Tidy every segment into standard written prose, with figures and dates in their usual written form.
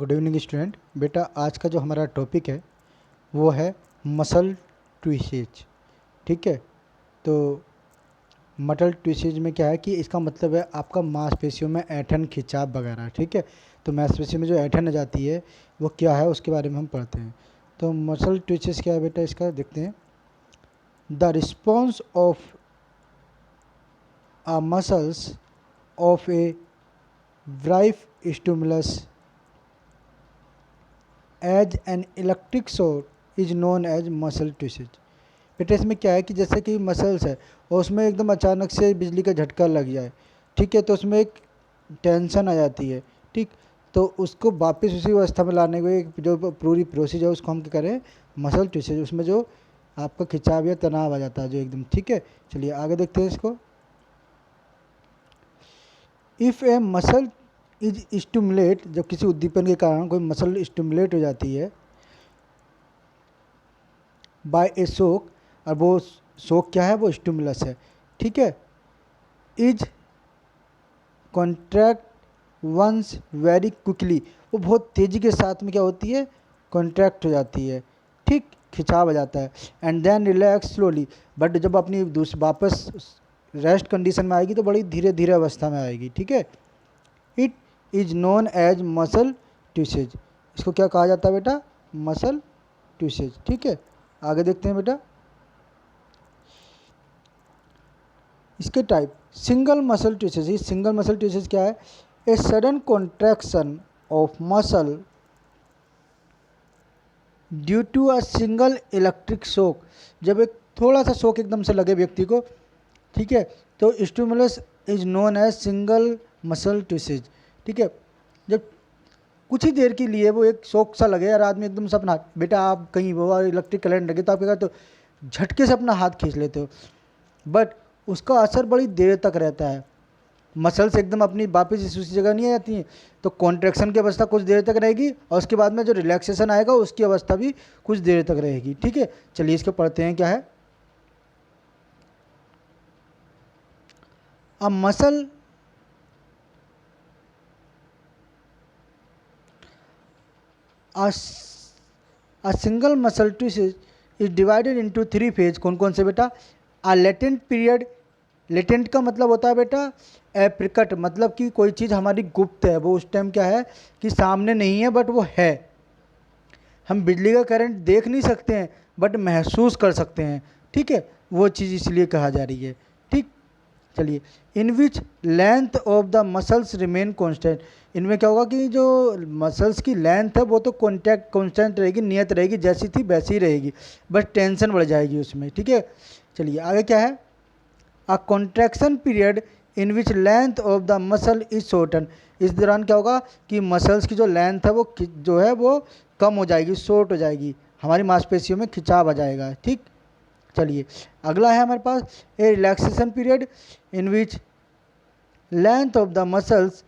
Good evening student. बेटा आज का जो हमारा टॉपिक है वो है मसल ट्विसेज। ठीक है, तो मसल ट्विसेज में क्या है कि इसका मतलब है आपका मांसपेशियों में ऐंठन खिंचाव वगैरह। ठीक है, तो मांसपेशियों में जो ऐंठन आ जाती है वो क्या है उसके बारे में हम पढ़ते हैं। तो मसल ट्विसेज क्या है बेटा, इसका देखते हैं। The response of muscles of a brief stimulus as an electric shock is known as muscle twitches. बेटा इसमें क्या है कि जैसे कि मसल्स है और उसमें एकदम अचानक से बिजली का झटका लग जाए, ठीक है, तो उसमें एक टेंशन आ जाती है। ठीक, तो उसको वापस उसी अवस्था में लाने के एक जो पूरी प्रोसेस है उसको हम क्या करें, मसल ट्विसेज। उसमें जो आपका खिंचाव या तनाव आ जाता है जो एकदम। ठीक है, चलिए आगे देखते हैं इसको। If A muscle is stimulate, जब किसी उद्दीपन के कारण कोई मसल स्टिमुलेट हो जाती है बाय ए शोक, और वो शोक क्या है, वो स्टिमुलस है। ठीक है, is contract once very quickly, वो बहुत तेज़ी के साथ में क्या होती है, कॉन्ट्रैक्ट हो जाती है। ठीक, खिंचाव आ जाता है। And then relax slowly, but जब अपनी वापस रेस्ट कंडीशन में आएगी तो बड़ी धीरे धीरे अवस्था में आएगी। ठीक है, it is known as muscle twitches. इसको क्या कहा जाता है बेटा, मसल ट्विसेज। ठीक है, आगे देखते हैं बेटा इसके टाइप। सिंगल मसल ट्विसेज, ये सिंगल मसल ट्विसेज क्या है, a sudden contraction of muscle due to a single electric shock, जब एक थोड़ा सा शॉक एकदम से लगे व्यक्ति को, ठीक है, तो stimulus is known as single muscle twitches. ठीक है, जब कुछ ही देर के लिए वो एक शॉक सा लगे और आदमी एकदम से अपना, बेटा आप कहीं वो इलेक्ट्रिक करंट लगे तो आप क्या करते हो, झटके से अपना हाथ खींच लेते हो, बट उसका असर बड़ी देर तक रहता है। मसल्स एकदम अपनी वापस उसी जगह नहीं आ जाती हैं, तो कॉन्ट्रैक्शन की अवस्था कुछ देर तक रहेगी और उसके बाद में जो रिलैक्सेशन आएगा उसकी अवस्था भी कुछ देर तक रहेगी। ठीक है, चलिए इसको पढ़ते हैं। क्या है, a muscle a single muscle twist is divided into 3 phase. कौन कौन से बेटा, अ लेटेंट पीरियड, लेटेंट का मतलब होता है बेटा प्रकट, मतलब कि कोई चीज़ हमारी गुप्त है, वो उस टाइम क्या है कि सामने नहीं है बट वो है। हम बिजली का करंट देख नहीं सकते हैं बट महसूस कर सकते हैं। ठीक है, वो चीज़ इसलिए कहा जा रही है। ठीक, चलिए, in which length of the muscles remain constant, इनमें क्या होगा कि जो मसल्स की लेंथ है वो तो कांस्टेंट रहेगी, नियत रहेगी, जैसी थी वैसी ही रहेगी, बस टेंशन बढ़ जाएगी उसमें। ठीक है, चलिए आगे क्या है, a contraction period in which length of the muscle is shorten, इस दौरान क्या होगा कि मसल्स की जो लेंथ है वो जो है वो कम हो जाएगी, शॉर्ट हो जाएगी, हमारी मांसपेशियों में खिंचाव आ जाएगा। ठीक, चलिए अगला है हमारे पास a relaxation period in which length of the muscles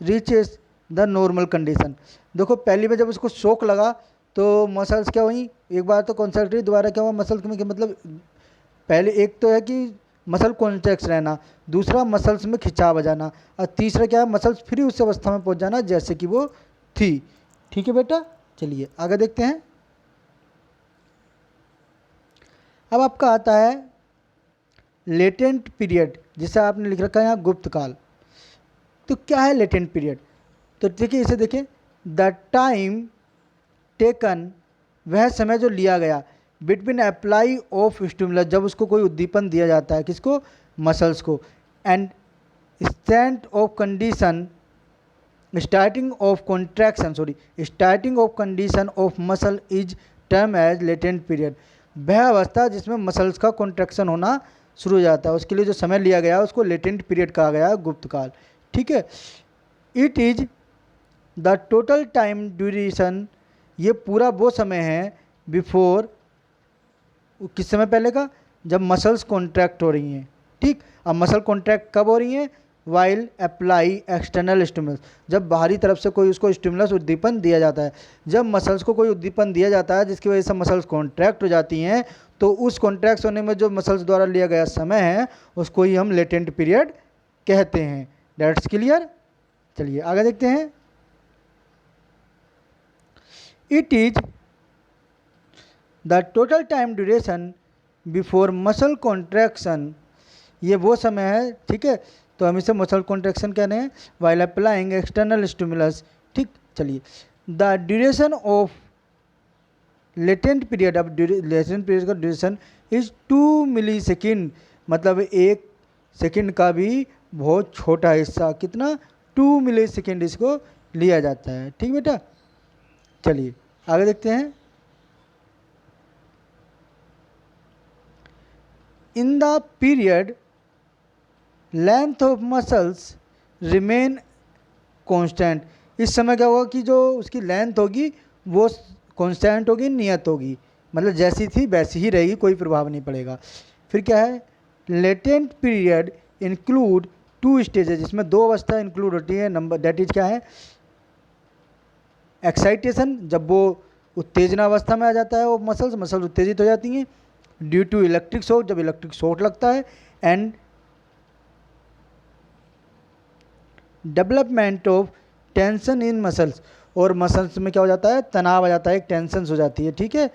reaches the normal condition. देखो पहली बार जब उसको शॉक लगा तो मसल्स क्या हुई, एक बार तो कॉन्सेंट्रेट, दोबारा क्या हुआ मसल्स में, मतलब पहले एक तो है कि मसल कॉन्ट्रैक्ट रहना, दूसरा मसल्स में खिंचाव आ जाना, और तीसरा क्या है, मसल्स फिर उस अवस्था में पहुंच जाना जैसे कि वो थी। ठीक है बेटा, चलिए आगे देखते हैं। अब आपका आता है लेटेंट पीरियड, जिसे आपने लिख रखा है यहाँ गुप्त काल। तो क्या है लेटेंट पीरियड, तो देखिए इसे देखिए, द टाइम टेकन, वह समय जो लिया गया बिटवीन अप्लाई ऑफ स्टिमुलस, जब उसको कोई उद्दीपन दिया जाता है, किसको, मसल्स को, and stand of condition starting of condition of muscle is term as latent period, वह अवस्था जिसमें मसल्स का कॉन्ट्रैक्शन होना शुरू हो जाता है, उसके लिए जो समय लिया गया उसको लेटेंट पीरियड कहा गया है, गुप्त काल। ठीक है, it is the total time duration, ये पूरा वो समय है बिफोर, किस समय पहले का, जब मसल्स कॉन्ट्रैक्ट हो रही हैं। ठीक, अब मसल कॉन्ट्रैक्ट कब हो रही हैं, वाइल अप्लाई एक्सटर्नल स्टिमुलस, जब बाहरी तरफ से कोई उसको स्टिमुलस उद्दीपन दिया जाता है। जब मसल्स को कोई उद्दीपन दिया जाता है जिसकी वजह से मसल्स कॉन्ट्रैक्ट हो जाती हैं, तो उस कॉन्ट्रैक्ट होने में जो मसल्स द्वारा लिया गया समय है उसको ही हम लेटेंट पीरियड कहते हैं। दैट्स क्लियर, चलिए आगे देखते हैं। It is the total time duration before muscle contraction, ये वो समय है, ठीक है, तो हम इसे मसल कॉन्ट्रैक्शन कह रहे हैं, वाइल अप्लाइंग एक्सटर्नल स्टिमुलस, ठीक। चलिए, the duration of latent period, अब लेटेंट पीरियड का ड्यूरेशन इज 2 मिलीसेकेंड, मतलब 1 सेकेंड का भी बहुत छोटा हिस्सा, कितना, 2 मिलीसेकेंड इसको लिया जाता है, ठीक बेटा। चलिए आगे देखते हैं। In the period length of muscles remain constant, इस समय क्या होगा कि जो उसकी लेंथ होगी वो कांस्टेंट होगी, नियत होगी, मतलब जैसी थी वैसी ही रहेगी, कोई प्रभाव नहीं पड़ेगा। फिर क्या है, लेटेंट पीरियड इंक्लूड 2 स्टेजेस, इसमें 2 अवस्था इंक्लूड होती है, नंबर दैट इज क्या है, एक्साइटेशन, जब वो उत्तेजना अवस्था में आ जाता है वो मसल्स उत्तेजित हो जाती हैं, ड्यू टू इलेक्ट्रिक शॉक, जब इलेक्ट्रिक शॉक लगता है, and development of tension in muscles, और मसल्स में क्या हो जाता है, तनाव आ जाता है, एक टेंशन हो जाती है, ठीक है।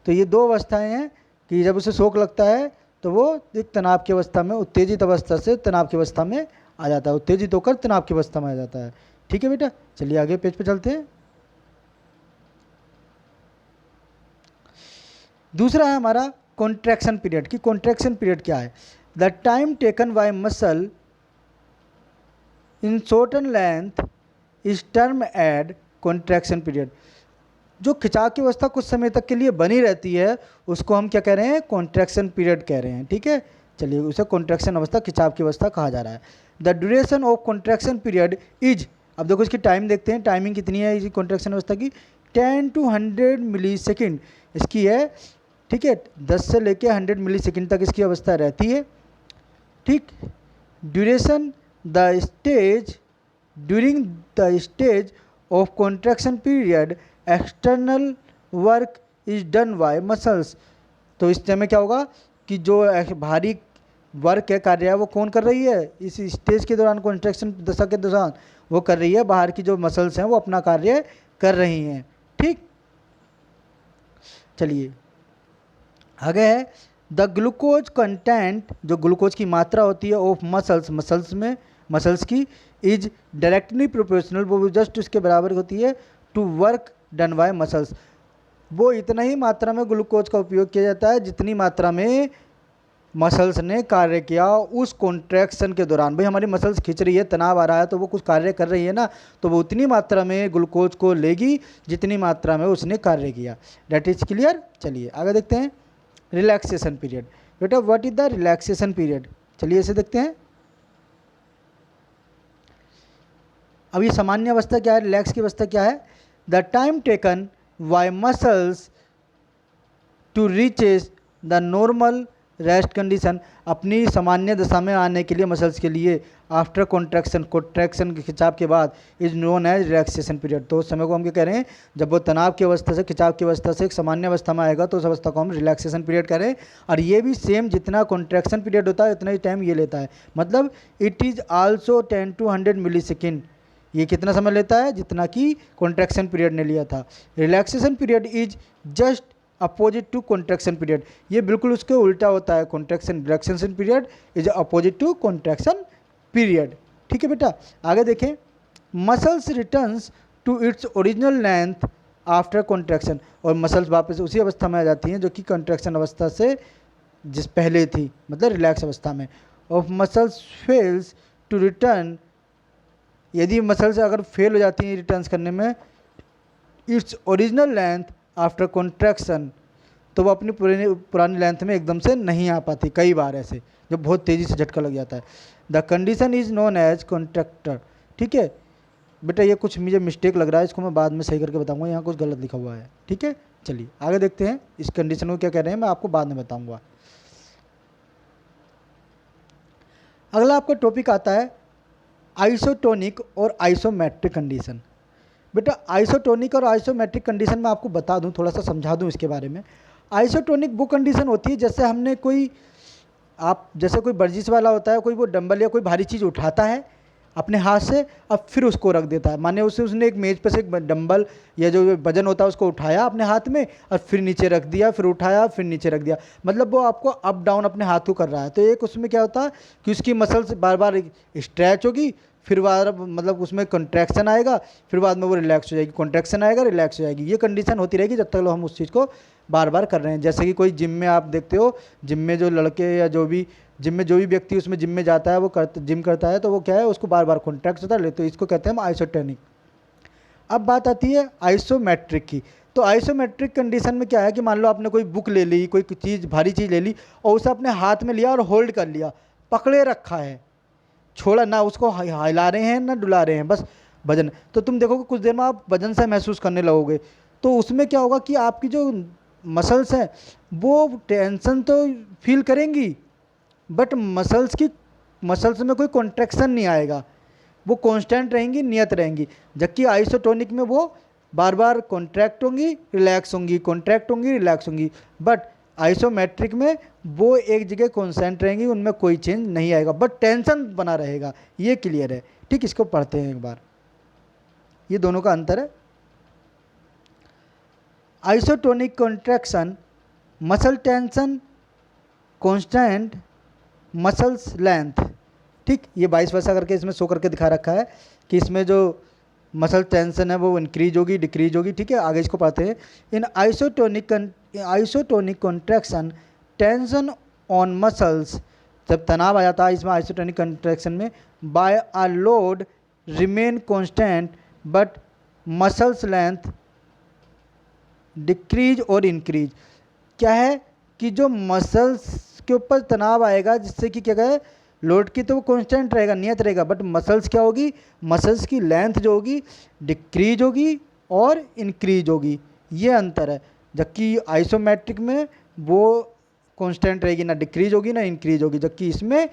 तो ये 2 अवस्थाएं हैं कि जब उसे शॉक लगता है तो वो एक तनाव की अवस्था में, उत्तेजित अवस्था से तनाव की अवस्था में आ जाता है, उत्तेजित होकर तनाव की अवस्था में आ जाता है, ठीक है बेटा। चलिए आगे पेज पे चलते हैं। दूसरा है हमारा कॉन्ट्रैक्शन पीरियड, कि कॉन्ट्रैक्शन पीरियड क्या है, the time taken by muscle in shorten length is termed contraction period, जो खिंचाव की अवस्था कुछ समय तक के लिए बनी रहती है उसको हम क्या कह रहे हैं, कॉन्ट्रैक्शन पीरियड कह रहे हैं, ठीक है। चलिए उसे कॉन्ट्रैक्शन अवस्था, खिंचाव की अवस्था कहा जा रहा है। The duration of contraction period is, अब देखो इसकी टाइम देखते हैं, टाइमिंग कितनी है इसी कॉन्ट्रैक्शन अवस्था की, 10 to 100 मिली सेकेंड इसकी है, ठीक है, 10 से लेके 100 मिली सेकेंड तक इसकी अवस्था रहती है, ठीक। Duration the stage, during the stage of contraction period external work is done by muscles, तो इस समय क्या होगा कि जो भारी वर्क है, कार्य है, वो कौन कर रही है इस स्टेज के दौरान, कॉन्ट्रैक्शन दशा के दौरान वो कर रही है, बाहर की जो मसल्स हैं वो अपना कार्य कर रही हैं, ठीक। चलिए आगे है, द ग्लूकोज कंटेंट, जो ग्लूकोज की मात्रा होती है ऑफ मसल्स की इज डायरेक्टली प्रोपोर्शनल, वो जस्ट उसके बराबर होती है to work done by muscles, वो इतना ही मात्रा में ग्लूकोज का उपयोग किया जाता है जितनी मात्रा में मसल्स ने कार्य किया उस कॉन्ट्रैक्शन के दौरान। भाई हमारी मसल्स खींच रही है, तनाव आ रहा है, तो वो कुछ कार्य कर रही है ना, तो वो उतनी मात्रा में ग्लूकोज को लेगी जितनी मात्रा में उसने कार्य किया, डेट इज क्लियर। चलिए आगे देखते हैं, रिलैक्सेशन पीरियड, बेटा what is the relaxation period, चलिए इसे देखते हैं। अब ये सामान्य अवस्था क्या है, रिलैक्स की अवस्था क्या है, the time taken by muscles to reaches the normal rest condition, अपनी सामान्य दशा में आने के लिए मसल्स के लिए आफ्टर कॉन्ट्रैक्शन के खिंचाव के बाद is known age relaxation period, तो उस समय को हम क्या कह रहे हैं, जब वो तनाव की अवस्था से, खिंचाव की अवस्था से एक सामान्य अवस्था में आएगा तो उस अवस्था को हम रिलैक्सेशन पीरियड कह रहे हैं। और ये भी सेम जितना कॉन्ट्रैक्शन पीरियड होता है उतना ही टाइम ये लेता है, मतलब it is also 10 to 100 millisecond, ये कितना समय लेता है जितना कि कॉन्ट्रैक्शन पीरियड ने लिया था। Relaxation period is just opposite to contraction period, ये बिल्कुल उसके उल्टा होता है, relaxation period is opposite to contraction period, ठीक है बेटा। आगे देखें, muscles returns to its original length after contraction, और मसल्स वापस उसी अवस्था में आ जाती हैं जो कि कॉन्ट्रैक्शन अवस्था से जिस पहले थी, मतलब रिलैक्स अवस्था में। Of muscles fails to return, यदि मसल्स अगर फेल हो जाती हैं रिटर्न्स करने में its original length after contraction, तो वो अपनी पुरानी लेंथ में एकदम से नहीं आ पाती, कई बार ऐसे जब बहुत तेज़ी से झटका लग जाता है। The condition is known as contractor, ठीक है बेटा, ये कुछ मुझे मिस्टेक लग रहा है, इसको मैं बाद में सही करके बताऊंगा, यहाँ कुछ गलत लिखा हुआ है, ठीक है। चलिए आगे देखते हैं, इस कंडीशन को क्या कह रहे हैं मैं आपको बाद में बताऊंगा। अगला आपका टॉपिक आता है आइसोटोनिक और आइसोमेट्रिक कंडीशन। बेटा आइसोटोनिक और आइसोमेट्रिक कंडीशन में आपको बता दूं, थोड़ा सा समझा दूं इसके बारे में। आइसोटोनिक वो कंडीशन होती है जैसे हमने कोई, आप जैसे कोई वर्जिश वाला होता है, कोई वो डंबल या कोई भारी चीज़ उठाता है अपने हाथ से, अब फिर उसको रख देता है। माने उसने एक मेज पे से एक डंबल या जो वजन होता है उसको उठाया अपने हाथ में और फिर नीचे रख दिया, फिर उठाया फिर नीचे रख दिया, मतलब वो आपको अप डाउन अपने हाथ को कर रहा है। तो एक उसमें क्या होता है कि उसकी मसल्स बार बार स्ट्रेच होगी, फिर बार मतलब उसमें कंट्रैक्शन आएगा, फिर बाद में वो रिलैक्स हो जाएगी, कॉन्ट्रैक्शन आएगा रिलैक्स हो जाएगी। ये कंडीशन होती रहेगी जब तक हम उस चीज़ को बार बार कर रहे हैं। जैसे कि कोई जिम में आप देखते हो, जिम में जो लड़के या जो भी जिम में जो भी व्यक्ति उसमें जिम में जाता है, वो जिम करता है, तो वो क्या है उसको बार बार कॉन्ट्रैक्ट होता है, तो इसको कहते हैं हम आइसोटोनिक। अब बात आती है आइसोमेट्रिक की। तो आइसोमेट्रिक कंडीशन में क्या है कि मान लो आपने कोई बुक ले ली, कोई चीज़ भारी चीज़ ले ली और उसे अपने हाथ में लिया और होल्ड कर लिया, पकड़े रखा है, छोड़ा ना, उसको हिला रहे हैं ना डुला रहे हैं, बस वजन। तो तुम देखोगे कुछ देर में आप वजन से महसूस करने लगोगे। तो उसमें क्या होगा कि आपकी जो मसल्स हैं वो टेंशन तो फील करेंगी, बट मसल्स में कोई कॉन्ट्रैक्शन नहीं आएगा, वो कांस्टेंट रहेंगी, नियत रहेंगी। जबकि आइसोटोनिक में वो बार बार कॉन्ट्रैक्ट होंगी रिलैक्स होंगी, कॉन्ट्रैक्ट होंगी रिलैक्स होंगी। बट आइसोमेट्रिक में वो एक जगह कॉन्स्टेंट रहेंगी, उनमें कोई चेंज नहीं आएगा, बट टेंशन बना रहेगा। ये क्लियर है? ठीक, इसको पढ़ते हैं एक बार, ये दोनों का अंतर है। Isotonic contraction, muscle tension constant, muscles length. ठीक, ये 22 वैसा करके इसमें शो करके दिखा रखा है कि इसमें जो मसल टेंशन है वो इंक्रीज होगी डिक्रीज होगी। ठीक है, आगे इसको पढ़ते हैं। In isotonic contraction tension on muscles, जब तनाव आ जाता है इसमें आइसोटोनिक कॉन्ट्रैक्शन में, by a load remain constant but muscles length decrease और इंक्रीज। क्या है कि जो मसल्स के ऊपर तनाव आएगा जिससे कि क्या है लोड की, तो वो कांस्टेंट रहेगा, नियत रहेगा, बट मसल्स क्या होगी, मसल्स की लेंथ जो होगी डिक्रीज होगी और इंक्रीज होगी। ये अंतर है। जबकि आइसोमेट्रिक में वो कांस्टेंट रहेगी, ना डिक्रीज होगी ना इंक्रीज होगी, जबकि इसमें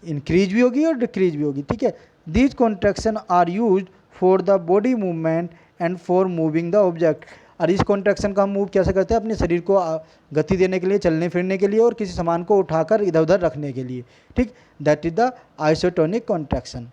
इंक्रीज भी होगी और डिक्रीज भी होगी। ठीक है, these contraction are used for the body movement and for moving the object. और इस कॉन्ट्रैक्शन का हम मूव कैसे करते हैं, अपने शरीर को गति देने के लिए, चलने फिरने के लिए, और किसी सामान को उठाकर इधर उधर रखने के लिए। ठीक, that is the isotonic contraction.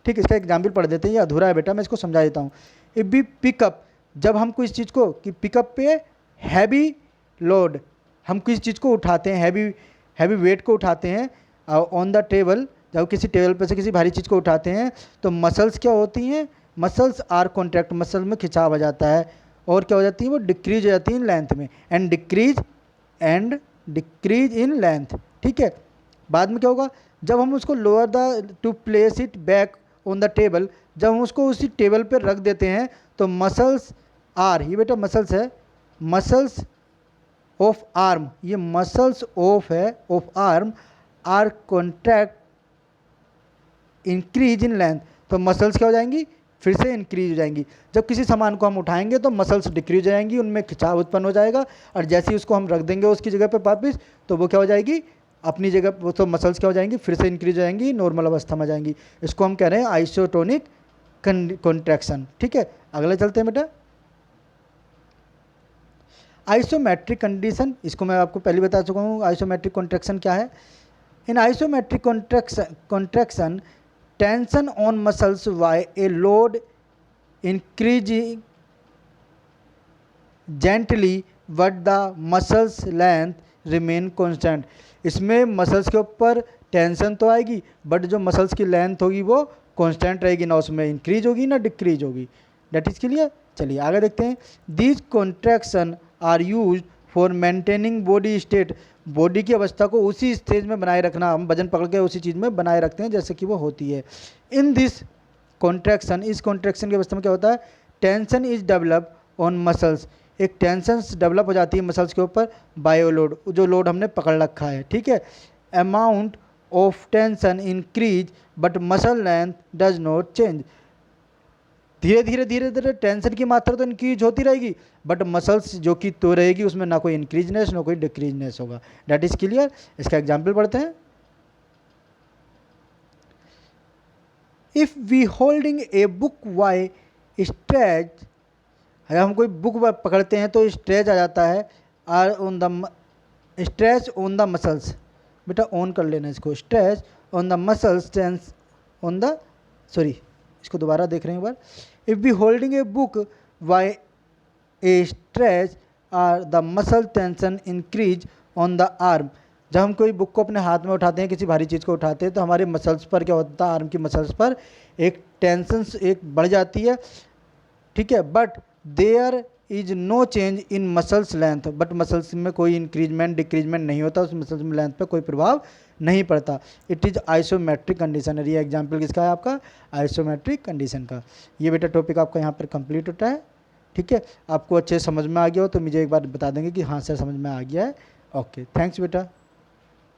ठीक, इसका एग्जाम्पल पढ़ देते हैं, ये अधूरा है बेटा, मैं इसको समझा देता हूँ। इफ बी पिकअप, जब हम कोई चीज़ को कि पिकअप पे हैवी लोड, हम किसी चीज़ को उठाते हैं, हैवी वेट को उठाते हैं ऑन द टेबल, जब किसी टेबल पे से किसी भारी चीज़ को उठाते हैं तो मसल्स क्या होती हैं, मसल्स आर कॉन्ट्रैक्ट, मसल में खिंचाव आ जाता है, और क्या हो जाती है वो डिक्रीज हो जाती है लेंथ में, एंड डिक्रीज इन लेंथ। ठीक है, बाद में क्या होगा, जब हम उसको lower the two place it back on the table, जब हम उसको उसी टेबल पर रख देते हैं तो मसल्स आर, ये बेटा मसल्स है, मसल्स ऑफ आर्म, ये मसल्स ऑफ है of arm are contract increase in length. तो मसल्स क्या हो जाएंगी, फिर से इंक्रीज हो जाएंगी। जब किसी सामान को हम उठाएंगे तो मसल्स डिक्रीज हो जाएंगी, उनमें खिंचाव उत्पन्न हो जाएगा, और जैसे ही उसको हम रख देंगे उसकी जगह पे वापस, तो वो क्या हो जाएगी अपनी जगह, वो तो मसल्स क्या हो जाएंगी फिर से इंक्रीज हो जाएंगी, नॉर्मल अवस्था में जाएंगी। इसको हम कह रहे हैं आइसोटोनिक कॉन्ट्रैक्शन। ठीक है, अगले चलते हैं बेटा। आइसोमेट्रिक कंडीशन, इसको मैं आपको पहले बता चुका हूँ आइसोमेट्रिक कॉन्ट्रैक्शन क्या है। In isometric contraction tension on muscles by a load increasing gently but the muscles length remain constant. इसमें मसल्स के ऊपर टेंशन तो आएगी, बट जो मसल्स की लेंथ होगी वो कांस्टेंट रहेगी, ना उसमें इंक्रीज होगी ना डिक्रीज होगी। That is clear. चलिए आगे देखते हैं। These contraction are used for maintaining body state, body की अवस्था को उसी स्टेज में बनाए रखना, हम वजन पकड़ के उसी चीज़ में बनाए रखते हैं जैसे कि वो होती है। इन दिस कॉन्ट्रैक्शन, इस कॉन्ट्रैक्शन की अवस्था में क्या होता है, tension is develop on muscles, एक टेंशन डेवलप हो जाती है मसल्स के ऊपर, बायो लोड, जो लोड हमने पकड़ रखा है। ठीक है, amount of tension increase but muscle length does not change. धीरे धीरे टेंशन की मात्रा तो इंक्रीज होती रहेगी, बट मसल्स जो कि तो रहेगी उसमें ना कोई इंक्रीजनेस ना कोई डिक्रीजनेस होगा। That is clear. इसका एग्जाम्पल पढ़ते हैं। If we holding a book by stretch, अगर हम कोई बुक पकड़ते हैं तो स्ट्रेच आ जाता है, or on the stretch on the muscles, बेटा ऑन कर लेना इसको, stretch on the muscles on the sorry इसको दोबारा देख रहे हैं एक बार. If be holding a book by a stretch or the muscle tension increase on the arm. जब हम कोई बुक को अपने हाथ में उठाते हैं, किसी भारी चीज़ को उठाते हैं, तो हमारे मसल्स पर क्या होता है, आर्म की मसल्स पर एक टेंशन एक बढ़ जाती है. ठीक है, but there is no change in muscles length. But muscles में कोई इंक्रीजमेंट डिक्रीजमेंट नहीं होता, उस मसल्स में लेंथ पर कोई प्रभाव नहीं पड़ता. इट इज़ आइसोमेट्रिक कंडीशन है. ये एग्जाम्पल किसका है आपका, आइसोमेट्रिक कंडीशन का. ये बेटा टॉपिक आपका यहाँ पर कंप्लीट होता है. ठीक है, आपको अच्छे समझ में आ गया हो तो मुझे एक बार बता देंगे कि हाँ सर समझ में आ गया है. ओके, थैंक्स बेटा.